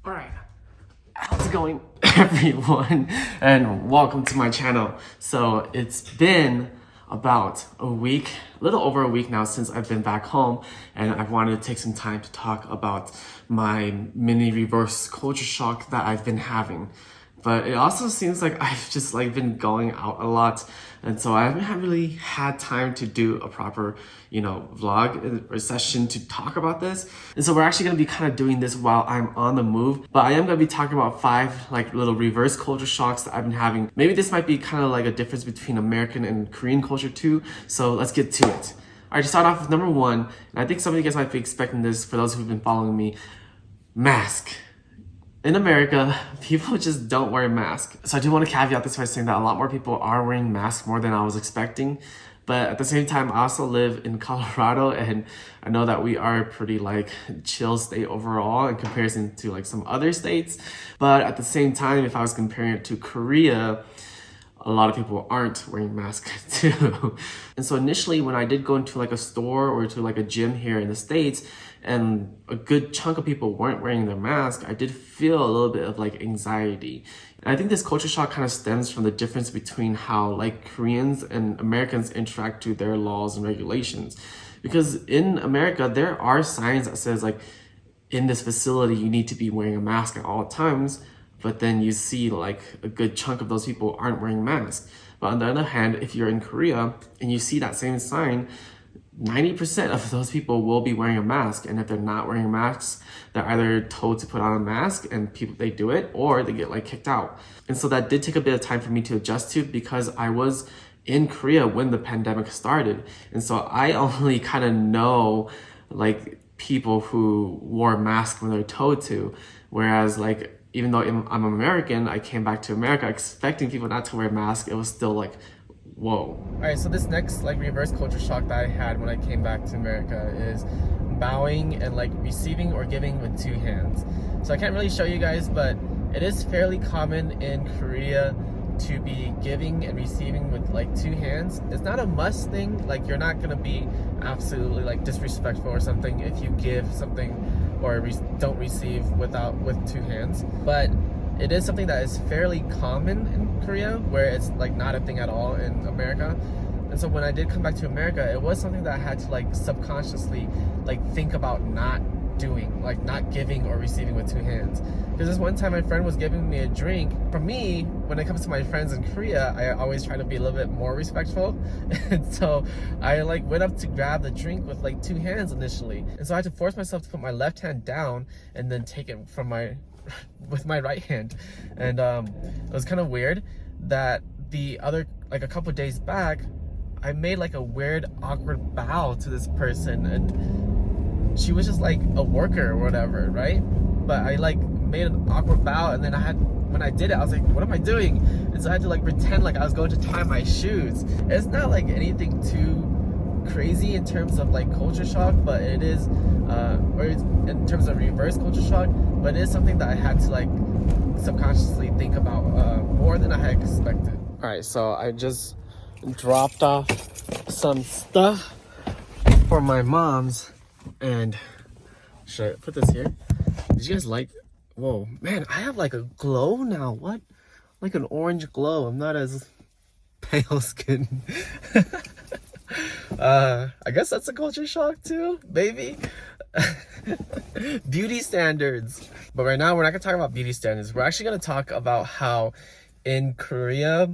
Alright, how's it going everyone? And welcome to my channel. So it's been about a week, a little over a week now since I've been back home, and I wanted to take some time to talk about my mini reverse culture shock that I've been having. But it also seems like I've just been going out a lot, and so I haven't really had time to do a proper, vlog or session to talk about this. And so we're actually gonna be kind of doing this while I'm on the move. But I am gonna be talking about 5 little reverse culture shocks that I've been having. Maybe this might be kind of like a difference between American and Korean culture too. So let's get to it. Alright, to start off with number 1, and I think some of you guys might be expecting this for those who've been following me. Mask. In America, people just don't wear masks. So I do want to caveat this by saying that a lot more people are wearing masks more than I was expecting. But at the same time, I also live in Colorado, and I know that we are a pretty chill state overall in comparison to some other states. But at the same time, if I was comparing it to Korea, a lot of people aren't wearing masks too. And so initially when I did go into a store or to a gym here in the States, and a good chunk of people weren't wearing their mask, I did feel a little bit of anxiety. And I think this culture shock kind of stems from the difference between how Koreans and Americans interact to their laws and regulations. Because in America, there are signs that says in this facility, you need to be wearing a mask at all times. But then you see a good chunk of those people aren't wearing masks. But on the other hand, if you're in Korea and you see that same sign, 90% of those people will be wearing a mask. And if they're not wearing masks, they're either told to put on a mask and they do it, or they get kicked out. And so that did take a bit of time for me to adjust to, because I was in Korea when the pandemic started. And so I only kind of know people who wore masks when they're told to. Whereas even though I'm American, I came back to America expecting people not to wear masks. It was still whoa. All right, so this next reverse culture shock that I had when I came back to America is bowing and receiving or giving with 2 hands. So I can't really show you guys, but it is fairly common in Korea to be giving and receiving with 2 hands. It's not a must thing. You're not gonna be absolutely disrespectful or something if you give something or don't receive with 2 hands. But it is something that is fairly common in Korea, where it's not a thing at all in America. And so when I did come back to America, it was something that I had to subconsciously think about not doing, not giving or receiving with 2 hands. Because this one time my friend was giving me a drink. For me, when it comes to my friends in Korea, I always try to be a little bit more respectful. And so I went up to grab the drink with 2 hands initially. And so I had to force myself to put my left hand down and then take it from with my right hand. And it was kind of weird that the other, a couple days back, I made a weird awkward bow to this person, and she was just a worker or whatever, right? But I made an awkward bow, and then when I did it, I was what am I doing? And so I had to pretend I was going to tie my shoes. It's not anything too crazy in terms of culture shock, but it is or in terms of reverse culture shock, but it is something that I had to subconsciously think about more than I had expected. All right, so I just dropped off some stuff for my mom's, and should I put this here? Did you guys whoa, man, I have a glow now. What? An orange glow. I'm not as pale skin. I guess that's a culture shock too, maybe. Beauty standards. But right now we're not gonna talk about beauty standards. We're actually gonna talk about how in Korea,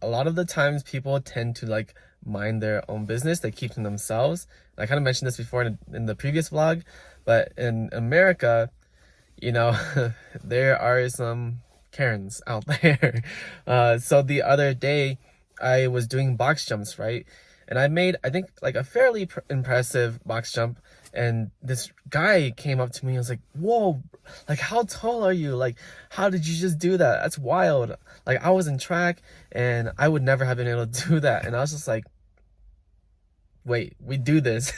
a lot of the times people tend to mind their own business. They keep to themselves. I kind of mentioned this before in the previous vlog, but in America, there are some Karens out there. So the other day I was doing box jumps, right? And I made, I think, a fairly impressive box jump. And this guy came up to me and was whoa, how tall are you? How did you just do that? That's wild. I was in track and I would never have been able to do that. And I was just wait, we do this.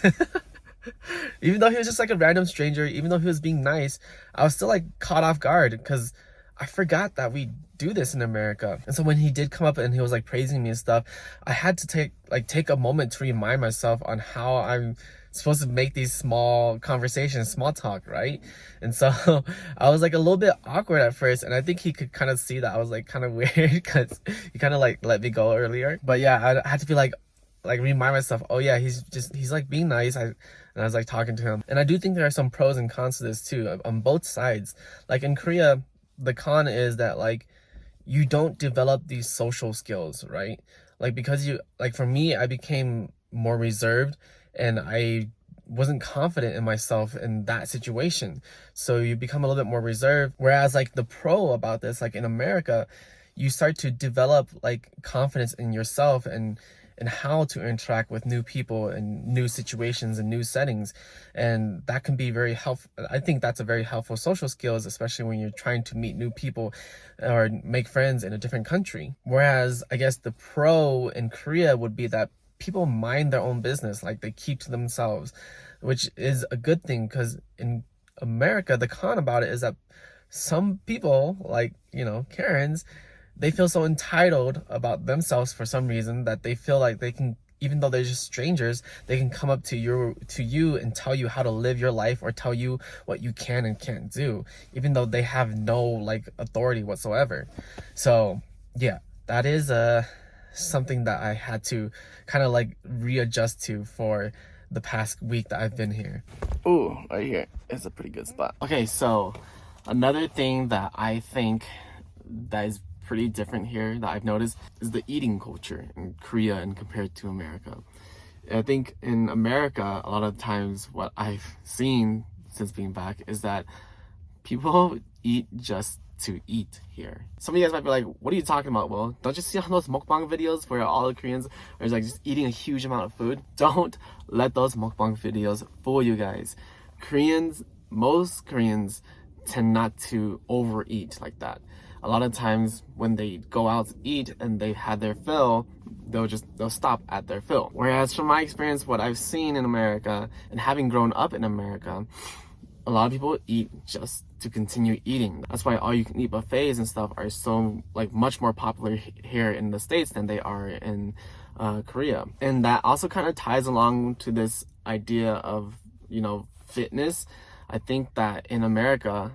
Even though he was just a random stranger, even though he was being nice, I was still caught off guard, because I forgot that we do this in America. And so when he did come up and he was praising me and stuff, I had to take a moment to remind myself on how I'm supposed to make these small conversations, small talk, right? And so I was like a little bit awkward at first, and I think he could kind of see that I was like kind of weird because he kind of like let me go earlier. But yeah, I had to be like remind myself, oh yeah, he's like being nice. And I was like talking to him, and I do think there are some pros and cons to this too, on both sides. Like in Korea, the con is that like you don't develop these social skills, right? Like because you like for me, I became more reserved and I wasn't confident in myself in that situation. So you become a little bit more reserved. Whereas like the pro about this, like in America, you start to develop like confidence in yourself and how to interact with new people and new situations and new settings. And that can be very helpful. I think that's a very helpful social skills, especially when you're trying to meet new people or make friends in a different country. Whereas I guess the pro in Korea would be that people mind their own business, like they keep to themselves, which is a good thing, because in America, the con about it is that some people, like, you know, Karens, they feel so entitled about themselves for some reason that they feel like they can, even though they're just strangers, they can come up to you and tell you how to live your life or tell you what you can and can't do, even though they have no like authority whatsoever. So yeah, that is something that I had to kind of like readjust to for the past week that I've been here. Ooh, right here is a pretty good spot. Okay, so another thing that I think that is pretty different here that I've noticed is the eating culture in Korea and compared to America. I think in America, a lot of times what I've seen since being back is that people eat just to eat here. Some of you guys might be like, what are you talking about? Well, don't you see all those mukbang videos where all the Koreans are like just eating a huge amount of food? Don't let those mukbang videos fool you guys. Most Koreans tend not to overeat like that. A lot of times when they go out to eat and they've had their fill, they'll stop at their fill. Whereas from my experience, what I've seen in America and having grown up in America, a lot of people eat just to continue eating. That's why all you can eat buffets and stuff are so like much more popular here in the States than they are in Korea. And that also kind of ties along to this idea of, you know, fitness. I think that in America,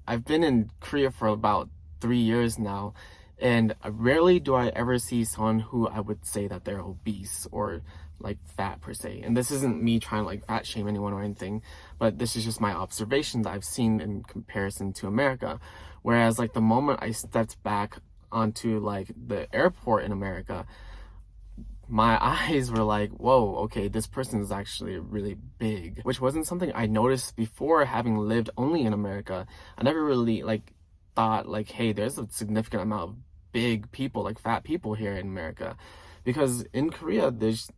I've been in Korea for about 3 years now, and rarely do I ever see someone who I would say that they're obese or like fat per se. And this isn't me trying to like fat shame anyone or anything, but this is just my observation that I've seen in comparison to America. Whereas like the moment I stepped back onto like the airport in America, my eyes were like, whoa, okay, this person is actually really big, which wasn't something I noticed before having lived only in America. I never really like thought like, hey, there's a significant amount of big people, like fat people here in America, because in Korea there's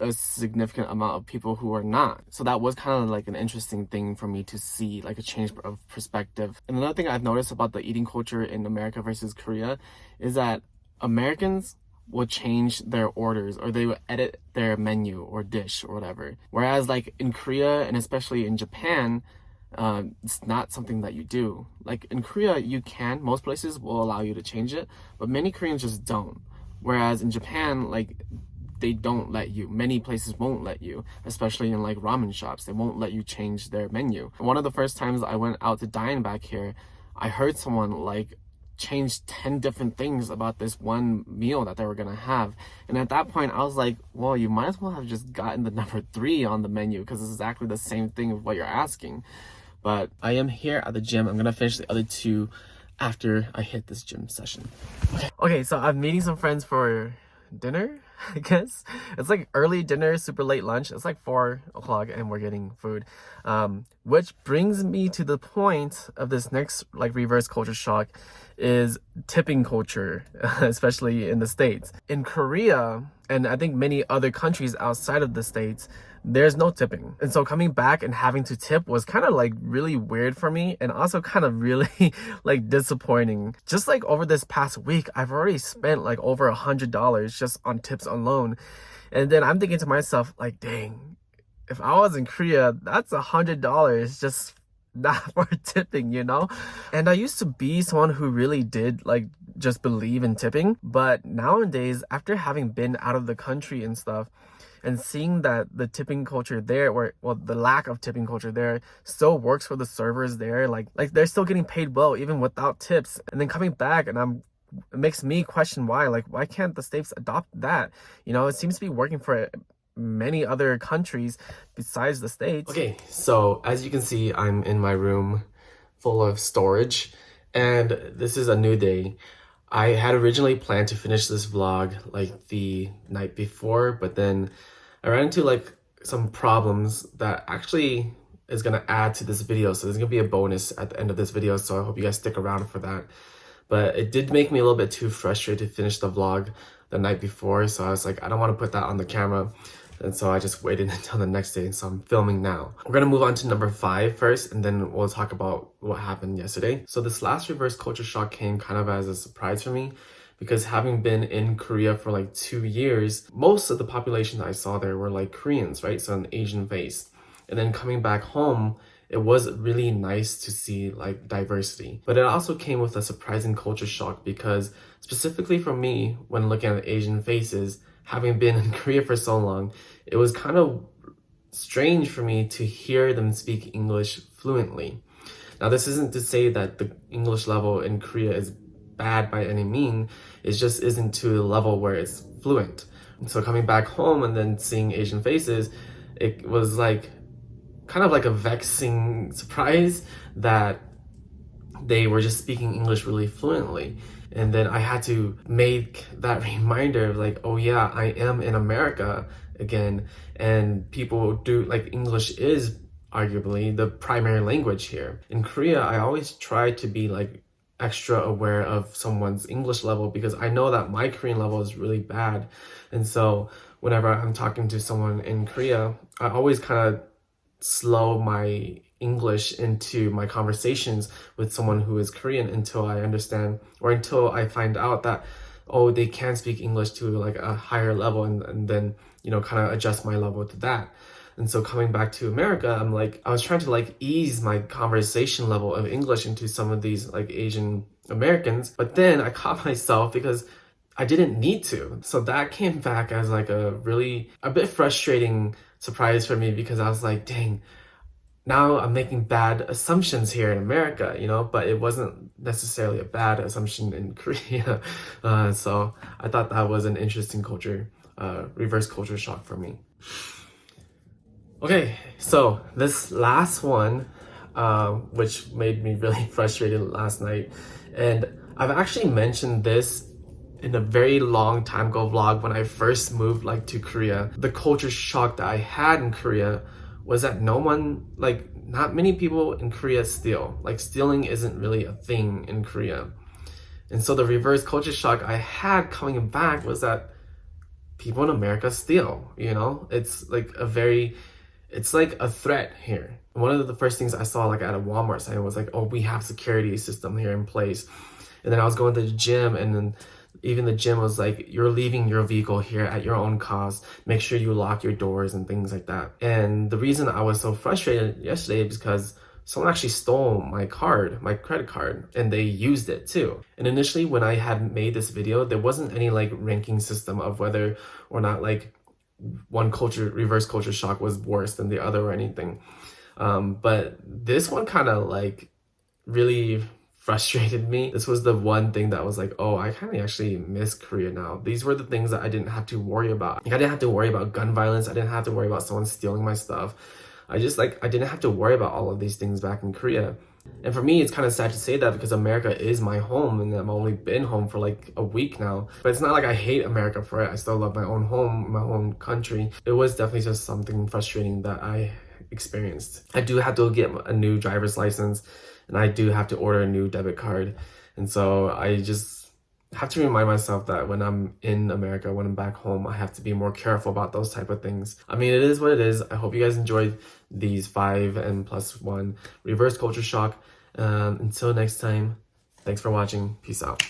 a significant amount of people who are not. So that was kind of like an interesting thing for me to see, like a change of perspective. And another thing I've noticed about the eating culture in America versus Korea is that Americans will change their orders, or they will edit their menu or dish or whatever. Whereas like in Korea and especially in Japan, it's not something that you do. Like in Korea, most places will allow you to change it, but many Koreans just don't. Whereas in Japan, like they don't let you. Many places won't let you, especially in like ramen shops. They won't let you change their menu. One of the first times I went out to dine back here, I heard someone like change 10 different things about this one meal that they were gonna have. And at that point, I was like, well, you might as well have just gotten the number 3 on the menu, because it's exactly the same thing of what you're asking. But I am here at the gym. I'm gonna finish the other 2 after I hit this gym session. Okay, so I'm meeting some friends for dinner, I guess. It's like early dinner, super late lunch. It's like 4 o'clock and we're getting food. Which brings me to the point of this next like reverse culture shock is tipping culture, especially in the States. In Korea, and I think many other countries outside of the States, there's no tipping. And so coming back and having to tip was kind of like really weird for me, and also kind of really like disappointing. Just like over this past week, I've already spent like over $100 just on tips alone. And then I'm thinking to myself, like, dang, if I was in Korea, that's $100 just not for tipping, you know? And I used to be someone who really did like just believe in tipping, but nowadays, after having been out of the country and stuff, and seeing that the tipping culture there, or well, the lack of tipping culture there still works for the servers there, like they're still getting paid well even without tips, and then coming back and it makes me question why can't the states adopt that? You know, it seems to be working for many other countries besides the States. Okay, so as you can see, I'm in my room full of storage, and this is a new day. I had originally planned to finish this vlog like the night before, but then I ran into like some problems that actually is gonna add to this video. So there's gonna be a bonus at the end of this video, so I hope you guys stick around for that. But it did make me a little bit too frustrated to finish the vlog the night before, so I was like, I don't want to put that on the camera. And so I just waited until the next day, so I'm filming now. We're gonna move on to number 5 first, and then we'll talk about what happened yesterday. So this last reverse culture shock came kind of as a surprise for me, because having been in Korea for like 2 years, most of the population that I saw there were like Koreans, right? So an Asian face. And then coming back home, it was really nice to see like diversity. But it also came with a surprising culture shock, because specifically for me, when looking at Asian faces, having been in Korea for so long, it was kind of strange for me to hear them speak English fluently. Now, this isn't to say that the English level in Korea is bad by any means. It just isn't to the level where it's fluent. So coming back home and then seeing Asian faces, it was like kind of like a vexing surprise that they were just speaking English really fluently. And then I had to make that reminder of like, oh yeah, I am in America again, and people do, like, English is arguably the primary language here. In Korea, I always try to be like extra aware of someone's English level, because I know that my Korean level is really bad. And so whenever I'm talking to someone in Korea, I always kind of slow my English into my conversations with someone who is Korean until I understand, or until I find out that, oh, they can speak English to like a higher level, and then, you know, kind of adjust my level to that. And so coming back to America, I'm like, I was trying to like ease my conversation level of English into some of these like Asian Americans, but then I caught myself because I didn't need to. So that came back as like a bit frustrating surprise for me, because I was like, dang, now I'm making bad assumptions here in America, you know, but it wasn't necessarily a bad assumption in Korea. So I thought that was an interesting reverse culture shock for me. Okay, so this last one, which made me really frustrated last night, and I've actually mentioned this in a very long time ago vlog when I first moved like to Korea. The culture shock that I had in Korea was that not many people in Korea steal. Like, stealing isn't really a thing in Korea. And so the reverse culture shock I had coming back was that people in America steal, you know? It's like a threat here. One of the first things I saw like at a Walmart sign was like, oh, we have security system here in place. And then I was going to the gym, and then even the gym was like, you're leaving your vehicle here at your own cost. Make sure you lock your doors and things like that. And the reason I was so frustrated yesterday is because someone actually stole my credit card, and they used it too. And initially when I had made this video, there wasn't any like ranking system of whether or not like one reverse culture shock was worse than the other or anything. But this one kind of like really frustrated me. This was the one thing that was like, oh, I kind of actually miss Korea now. These were the things that I didn't have to worry about. Like, I didn't have to worry about gun violence. I didn't have to worry about someone stealing my stuff. I didn't have to worry about all of these things back in Korea. And for me, it's kind of sad to say that, because America is my home, and I've only been home for like a week now. But it's not like I hate America for it. I still love my own home, my own country. It was definitely just something frustrating that I experienced. I do have to get a new driver's license, and I do have to order a new debit card. And so I just have to remind myself that when I'm in America, when I'm back home, I have to be more careful about those type of things. I mean, it is what it is. I hope you guys enjoyed these 5 and plus 1 reverse culture shock. Until next time, thanks for watching. Peace out.